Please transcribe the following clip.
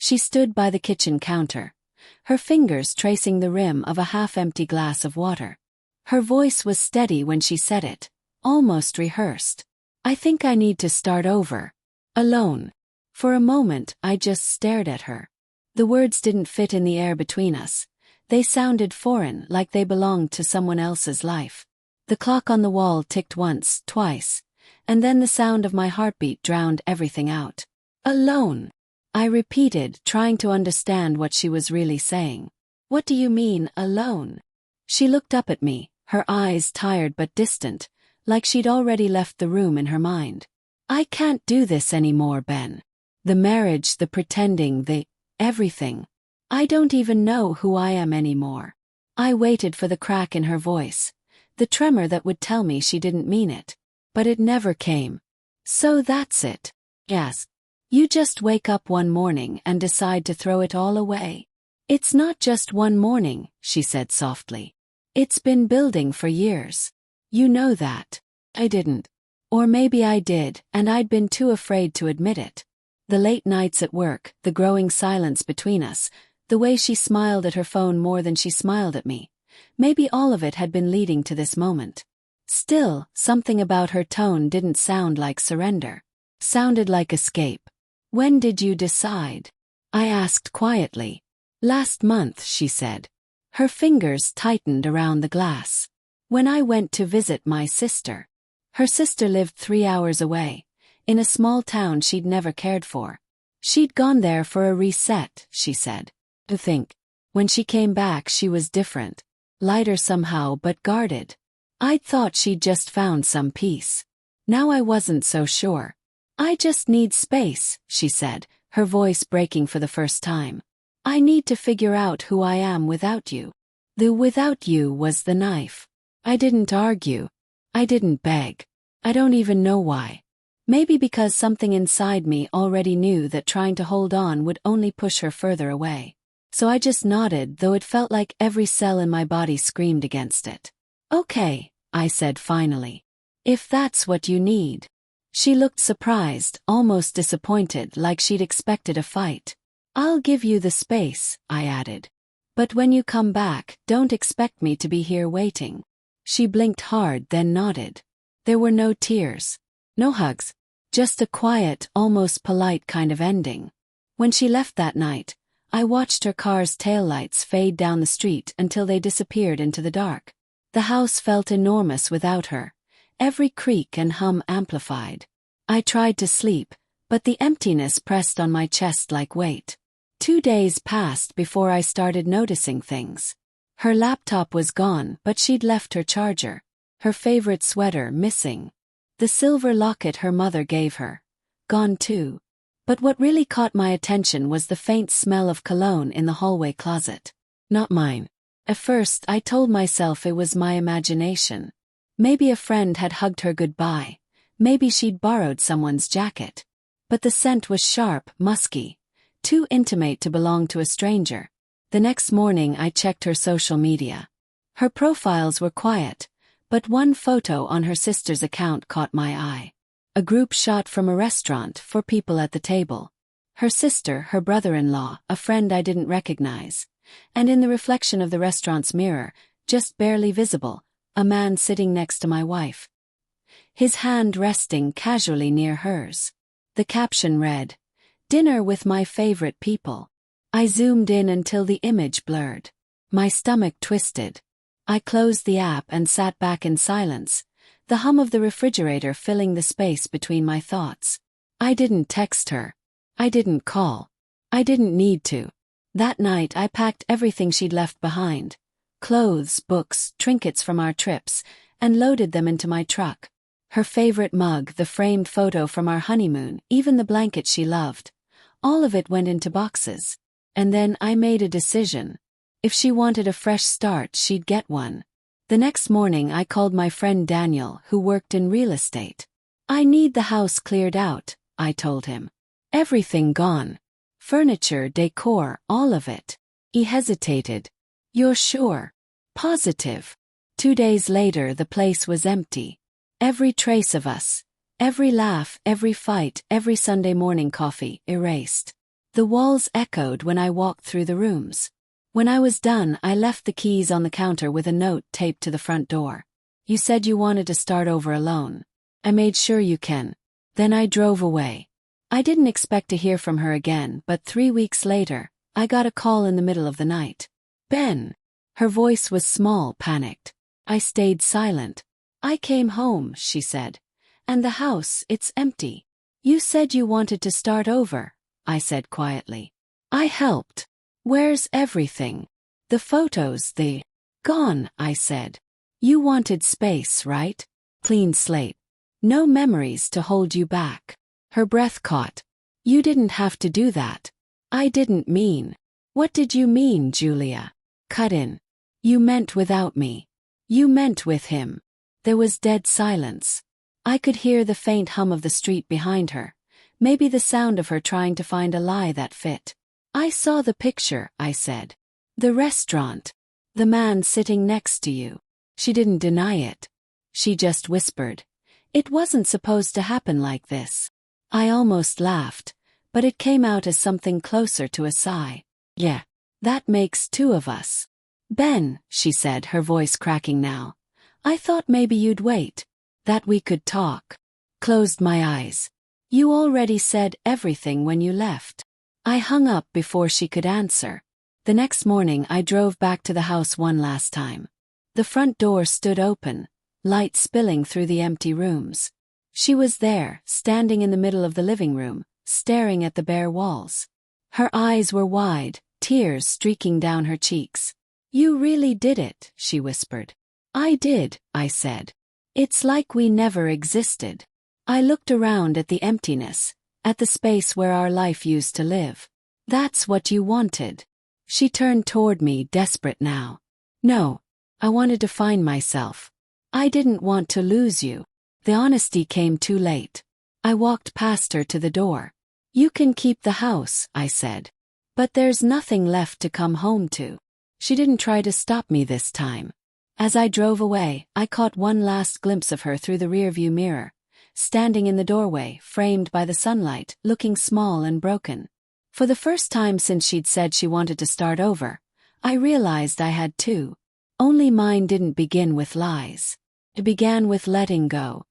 She stood by the kitchen counter, her fingers tracing the rim of a half-empty glass of water. Her voice was steady when she said it, almost rehearsed. I think I need to start over. Alone. For a moment, I just stared at her. The words didn't fit in the air between us. They sounded foreign, like they belonged to someone else's life. The clock on the wall ticked once, twice, and then the sound of my heartbeat drowned everything out. Alone. I repeated, trying to understand what she was really saying. What do you mean, alone? She looked up at me, her eyes tired but distant, like she'd already left the room in her mind. I can't do this anymore, Ben. The marriage, the pretending, everything. I don't even know who I am anymore. I waited for the crack in her voice, the tremor that would tell me she didn't mean it. But it never came. So that's it. Yes. You just wake up one morning and decide to throw it all away. It's not just one morning, she said softly. It's been building for years. You know that. I didn't. Or maybe I did, and I'd been too afraid to admit it. The late nights at work, the growing silence between us, the way she smiled at her phone more than she smiled at me. Maybe all of it had been leading to this moment. Still, something about her tone didn't sound like surrender. Sounded like escape. When did you decide? I asked quietly. Last month, she said. Her fingers tightened around the glass. When I went to visit my sister. Her sister lived 3 hours away, in a small town she'd never cared for. She'd gone there for a reset, she said. To think. When she came back she was different. Lighter somehow but guarded. I'd thought she'd just found some peace. Now I wasn't so sure. I just need space, she said, her voice breaking for the first time. I need to figure out who I am without you. The without you was the knife. I didn't argue. I didn't beg. I don't even know why. Maybe because something inside me already knew that trying to hold on would only push her further away. So I just nodded, though it felt like every cell in my body screamed against it. Okay, I said finally. If that's what you need. She looked surprised, almost disappointed, like she'd expected a fight. I'll give you the space, I added. But when you come back, don't expect me to be here waiting. She blinked hard, then nodded. There were no tears. No hugs. Just a quiet, almost polite kind of ending. When she left that night, I watched her car's taillights fade down the street until they disappeared into the dark. The house felt enormous without her, every creak and hum amplified. I tried to sleep, but the emptiness pressed on my chest like weight. 2 days passed before I started noticing things. Her laptop was gone, but she'd left her charger. Her favorite sweater missing. The silver locket her mother gave her. Gone too. But what really caught my attention was the faint smell of cologne in the hallway closet. Not mine. At first, I told myself it was my imagination. Maybe a friend had hugged her goodbye. Maybe she'd borrowed someone's jacket. But the scent was sharp, musky. Too intimate to belong to a stranger. The next morning I checked her social media. Her profiles were quiet, but one photo on her sister's account caught my eye. A group shot from a restaurant for people at the table. Her sister, her brother-in-law, a friend I didn't recognize. And in the reflection of the restaurant's mirror, just barely visible, a man sitting next to my wife. His hand resting casually near hers. The caption read, "Dinner with my favorite people." I zoomed in until the image blurred. My stomach twisted. I closed the app and sat back in silence, the hum of the refrigerator filling the space between my thoughts. I didn't text her. I didn't call. I didn't need to. That night I packed everything she'd left behind. Clothes, books, trinkets from our trips, and loaded them into my truck. Her favorite mug, the framed photo from our honeymoon, even the blanket she loved. All of it went into boxes. And then I made a decision. If she wanted a fresh start, she'd get one. The next morning I called my friend Daniel, who worked in real estate. I need the house cleared out, I told him. Everything gone. Furniture, decor, all of it. He hesitated. You're sure? Positive. 2 days later the place was empty. Every trace of us. Every laugh, every fight, every Sunday morning coffee, erased. The walls echoed when I walked through the rooms. When I was done, I left the keys on the counter with a note taped to the front door. You said you wanted to start over alone. I made sure you can. Then I drove away. I didn't expect to hear from her again, but 3 weeks later, I got a call in the middle of the night. Ben. Her voice was small, panicked. I stayed silent. I came home, she said. And the house, it's empty. You said you wanted to start over, I said quietly. I helped. Where's everything? The photos, they... Gone, I said. You wanted space, right? Clean slate. No memories to hold you back. Her breath caught. You didn't have to do that. I didn't mean. What did you mean, Julia? Cut in. You meant without me. You meant with him. There was dead silence. I could hear the faint hum of the street behind her, maybe the sound of her trying to find a lie that fit. I saw the picture, I said. The restaurant. The man sitting next to you. She didn't deny it. She just whispered. It wasn't supposed to happen like this. I almost laughed, but it came out as something closer to a sigh. Yeah. That makes 2 of us. Ben, she said, her voice cracking now. I thought maybe you'd wait. That we could talk. Closed my eyes. You already said everything when you left. I hung up before she could answer. The next morning I drove back to the house one last time. The front door stood open, light spilling through the empty rooms. She was there, standing in the middle of the living room, staring at the bare walls. Her eyes were wide, tears streaking down her cheeks. You really did it, she whispered. I did, I said. It's like we never existed. I looked around at the emptiness, at the space where our life used to live. That's what you wanted. She turned toward me, desperate now. No, I wanted to find myself. I didn't want to lose you. The honesty came too late. I walked past her to the door. You can keep the house, I said. But there's nothing left to come home to. She didn't try to stop me this time. As I drove away, I caught one last glimpse of her through the rearview mirror, standing in the doorway, framed by the sunlight, looking small and broken. For the first time since she'd said she wanted to start over, I realized I had too. Only mine didn't begin with lies. It began with letting go.